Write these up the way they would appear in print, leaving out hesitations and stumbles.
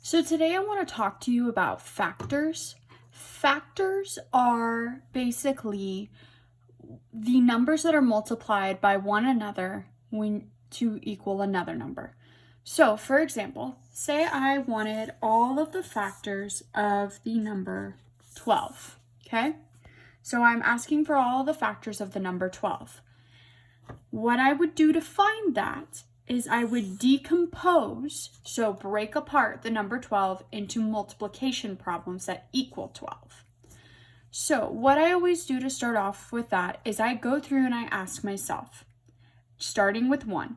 So today I want to talk to you about factors. Factors are basically the numbers that are multiplied by one another to equal another number. So for example, say I wanted all of the factors of the number 12, okay? So I'm asking for all the factors of the number 12. What I would do to find that is I would decompose, so break apart the number 12 into multiplication problems that equal 12. So what I always do to start off with that is I go through and I ask myself, starting with 1,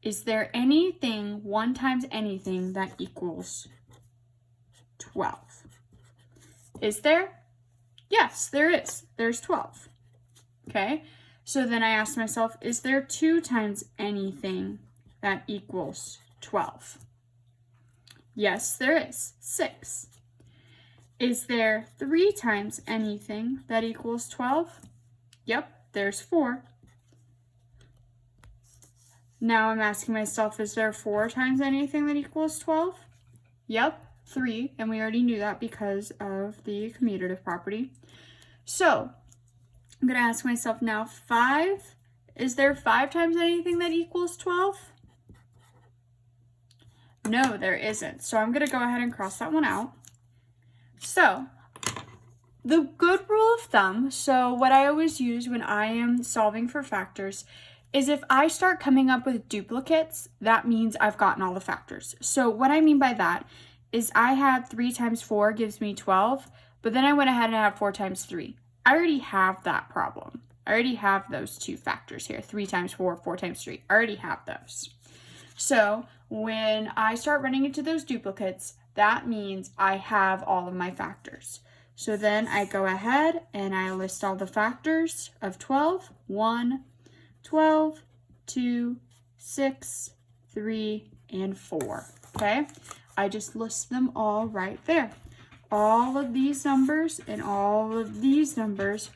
is there anything 1 times anything that equals 12? Is there? Yes, there is. There's 12. Okay, so then I ask myself, is there 2 times anything that equals 12? Yes, there is. 6. Is there 3 times anything that equals 12? Yep, there's 4. Now I'm asking myself, is there 4 times anything that equals 12? Yep, 3, and we already knew that because of the commutative property. So I'm going to ask myself now, 5. Is there 5 times anything that equals 12? No, there isn't. So I'm going to go ahead and cross that one out. So the good rule of thumb, so what I always use when I am solving for factors, is if I start coming up with duplicates, that means I've gotten all the factors. So what I mean by that is I had 3 times 4 gives me 12, but then I went ahead and had 4 times 3. I already have that problem. I already have those 2 factors here, 3 times 4, 4 times 3. I already have those. So when I start running into those duplicates, that means I have all of my factors. So then I go ahead and I list all the factors of 12, 1, 12, 2, 6, 3, and 4, okay? I just list them all right there. All of these numbers and all of these numbers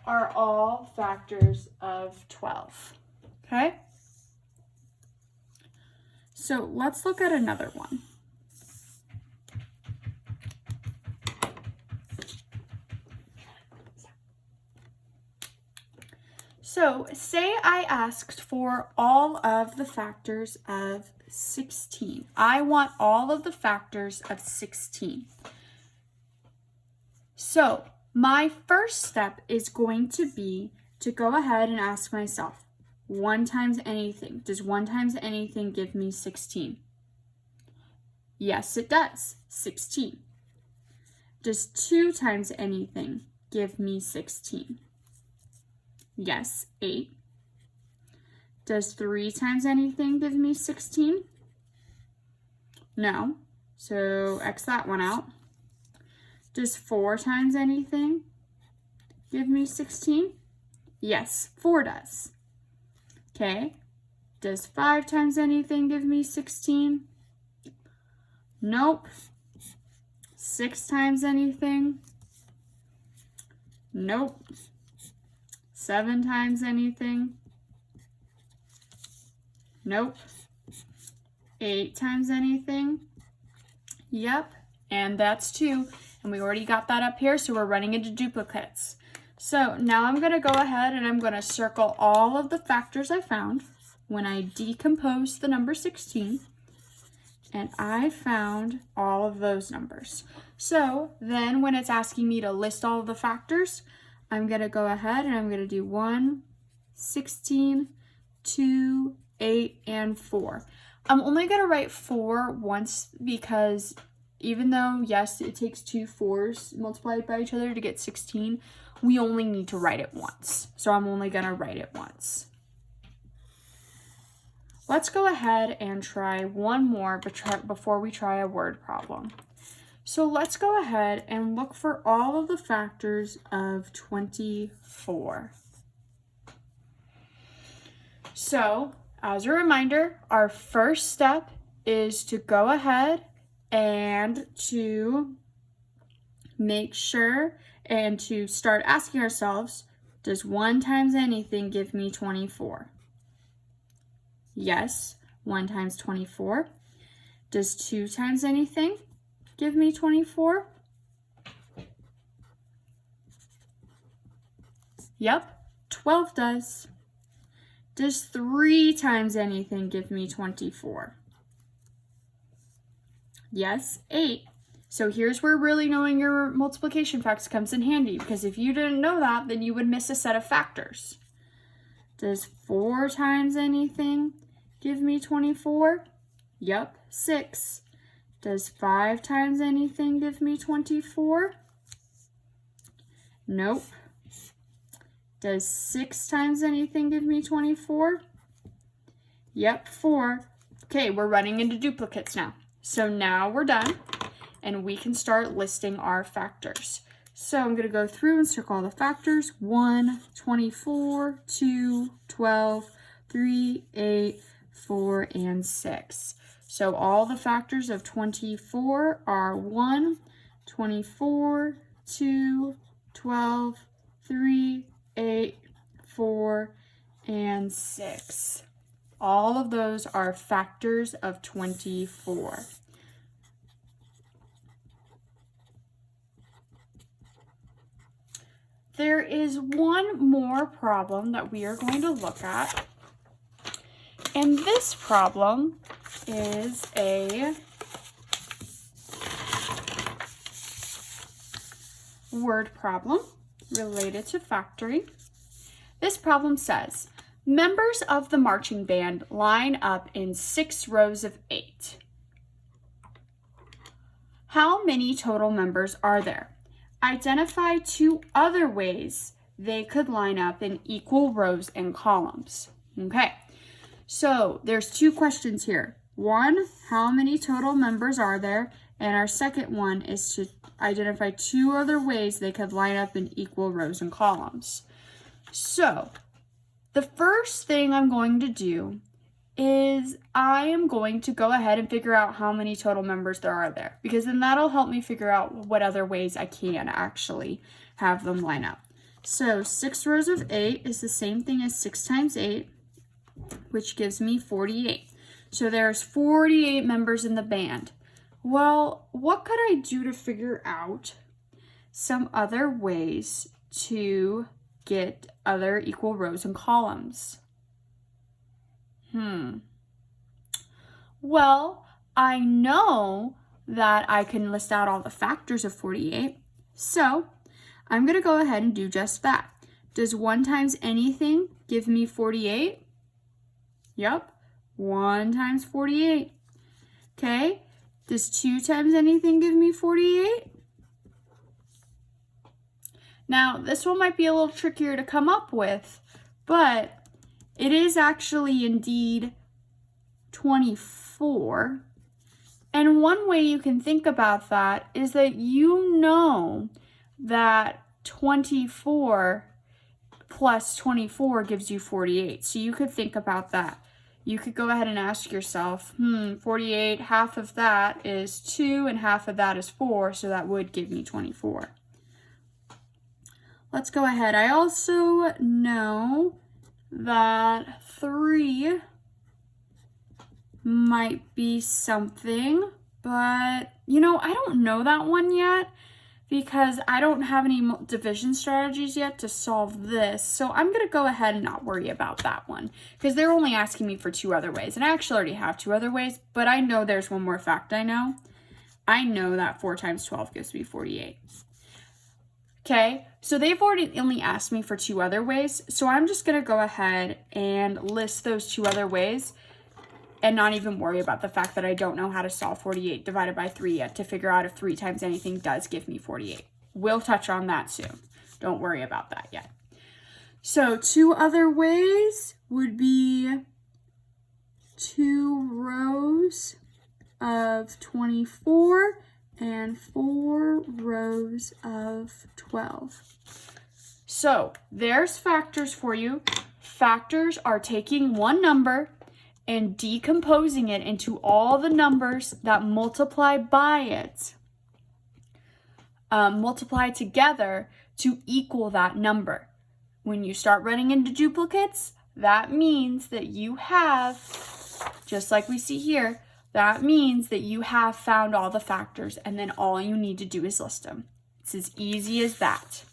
are all factors of 12, okay? So let's look at another one. So say I asked for all of the factors of 16. I want all of the factors of 16. So my first step is going to be to go ahead and ask myself, 1 times anything. Does 1 times anything give me 16? Yes, it does. 16. Does 2 times anything give me 16? Yes, 8. Does 3 times anything give me 16? No. So X that one out. Does 4 times anything give me 16? Yes, 4 does. Okay. Does 5 times anything give me 16? Nope. 6 times anything? Nope. 7 times anything? Nope. 8 times anything? Yep. And that's 2. And we already got that up here, so we're running into duplicates. So now I'm going to go ahead and I'm going to circle all of the factors I found when I decomposed the number 16. And I found all of those numbers. So then when it's asking me to list all of the factors, I'm going to go ahead and I'm going to do 1, 16, 2, 8, and 4. I'm only going to write 4 once because even though, yes, it takes 2 4s multiplied by each other to get 16, we only need to write it once. So I'm only going to write it once. Let's go ahead and try one more before we try a word problem. So let's go ahead and look for all of the factors of 24. So, as a reminder, our first step is to go ahead and to make sure and to start asking ourselves, does 1 times anything give me 24? Yes, 1 times 24. Does 2 times anything give me 24? Yep, 12 does. Does 3 times anything give me 24? Yes, 8. So here's where really knowing your multiplication facts comes in handy, because if you didn't know that, then you would miss a set of factors. Does 4 times anything give me 24? Yep, 6. Does 5 times anything give me 24? Nope. Does 6 times anything give me 24? Yep, 4. Okay, we're running into duplicates now. So now we're done, and we can start listing our factors. So I'm going to go through and circle all the factors. 1, 24, 2, 12, 3, 8, 4, and 6. So all the factors of 24 are 1, 24, 2, 12, 3, 8, 4, and 6. All of those are factors of 24. There is one more problem that we are going to look at. And this problem is a word problem related to factoring. This problem says, members of the marching band line up in 6 rows of 8. How many total members are there? Identify 2 other ways they could line up in equal rows and columns. Okay, so there's 2 questions here. One, how many total members are there? And our second one is to identify 2 other ways they could line up in equal rows and columns. So the first thing I'm going to do is I am going to go ahead and figure out how many total members there are there, because then that'll help me figure out what other ways I can actually have them line up. So 6 rows of 8 is the same thing as 6 times 8, which gives me 48. So there's 48 members in the band. Well, what could I do to figure out some other ways to get other equal rows and columns? Well, I know that I can list out all the factors of 48. So I'm going to go ahead and do just that. Does 1 times anything give me 48? Yep, 1 times 48. Okay, does 2 times anything give me 48? Now, this one might be a little trickier to come up with, but it is actually indeed 24. And one way you can think about that is that you know that 24 plus 24 gives you 48. So you could think about that. You could go ahead and ask yourself, 48, half of that is 2 and half of that is 4, so that would give me 24. Let's go ahead. I also know that 3 might be something, but I don't know that one yet because I don't have any division strategies yet to solve this. So I'm going to go ahead and not worry about that one because they're only asking me for 2 other ways. And I actually already have 2 other ways, but I know there's one more fact I know. I know that 4 times 12 gives me 48. Okay, so they've already only asked me for 2 other ways, so I'm just going to go ahead and list those 2 other ways and not even worry about the fact that I don't know how to solve 48 divided by 3 yet to figure out if 3 times anything does give me 48. We'll touch on that soon. Don't worry about that yet. So 2 other ways would be 2 rows of 24 and 4 rows of 12. So there's factors for you. Factors are taking one number and decomposing it into all the numbers that multiply by it, multiply together to equal that number. When you start running into duplicates, that means that you have, just like we see here, that means that you have found all the factors, and then all you need to do is list them. It's as easy as that.